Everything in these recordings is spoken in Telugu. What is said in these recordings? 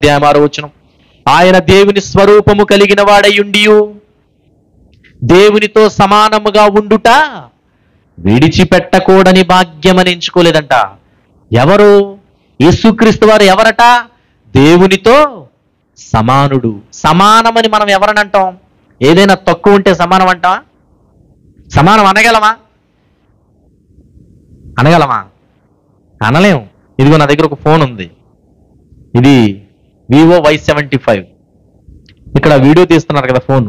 అధ్యాయం 6వ వచనం. ఆయన దేవుని స్వరూపము కలిగిన వాడయుండియు దేవునితో సమానముగా ఉండుట విడిచిపెట్టకూడని భాగ్యమని ఎంచుకోలేదంట. ఎవరు? యేసుక్రీస్తు వారు ఎవరట? దేవునితో సమానుడు. సమానమని మనం ఎవరని అంటాం? ఏదైనా తక్కువ ఉంటే సమానం అంటావా? సమానం అనగలమా? అనలేము. ఇదిగో నా దగ్గర ఒక ఫోన్ ఉంది, ఇది వివో Y75. ఇక్కడ వీడియో తీస్తున్నారు కదా ఫోన్,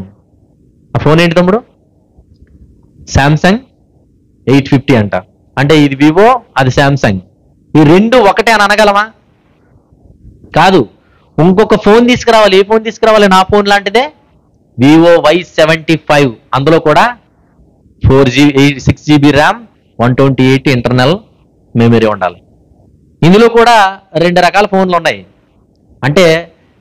ఆ ఫోన్ ఏంటి తమ్ముడు? శాంసంగ్ 850 అంట. అంటే ఇది వివో, అది శాంసంగ్. ఈ రెండు ఒకటే అని అనగలమా? కాదు. ఇంకొక ఫోన్ తీసుకురావాలి. ఏ ఫోన్ తీసుకురావాలి? నా ఫోన్ లాంటిదే వివో Y75. అందులో కూడా 6GB ర్యామ్, 128 ఇంటర్నల్ మెమరీ ఉండాలి. ఇందులో కూడా 2 రకాల ఫోన్లు ఉన్నాయి. అంటే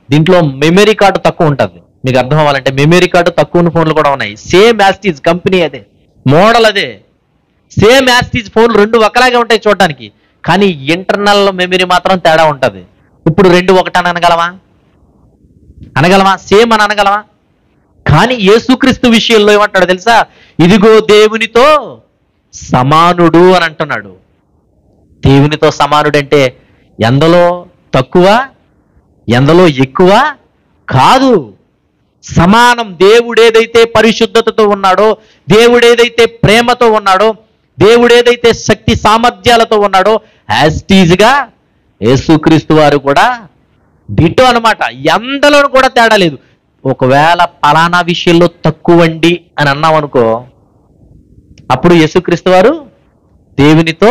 దీంట్లో మెమరీ కార్డు తక్కువ ఉంటుంది. మీకు అర్థం అవ్వాలంటే మెమరీ కార్డు తక్కువ ఉన్న ఫోన్లు కూడా ఉన్నాయి. సేమ్ యాస్టీజ్, కంపెనీ అదే, మోడల్ అదే, సేమ్ యాస్టీజ్ ఫోన్లు రెండు ఒకలాగే ఉంటాయి చూడటానికి, కానీ ఇంటర్నల్ మెమరీ మాత్రం తేడా ఉంటుంది. ఇప్పుడు రెండు ఒకటని అనగలమా? సేమ్ అని అనగలమా? కానీ యేసుక్రీస్తు విషయంలో ఏమంటాడు తెలుసా? ఇదిగో దేవునితో సమానుడు అని అంటున్నాడు. దేవునితో సమానుడు అంటే ఎందులో తక్కువ, ఎందులో ఎక్కువ కాదు, సమానం. దేవుడు ఏదైతే పరిశుద్ధతతో ఉన్నాడో, దేవుడు ఏదైతే ప్రేమతో ఉన్నాడో, దేవుడు ఏదైతే శక్తి సామర్థ్యాలతో ఉన్నాడో, యాస్టీజ్గా యేసుక్రీస్తు వారు కూడా డిటో అనమాట. ఎందులోనూ కూడా తేడా లేదు. ఒకవేళ పలానా విషయంలో తక్కువండి అని అన్నాం అనుకో, అప్పుడు యేసుక్రీస్తు వారు దేవునితో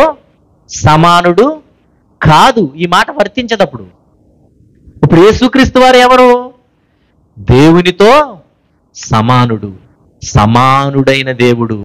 సమానుడు కాదు. ఈ మాట వర్తించదప్పుడు. ఇప్పుడు యేసుక్రీస్తు వారు ఎవరు? దేవునితో సమానుడు, సమానుడైన దేవుడు.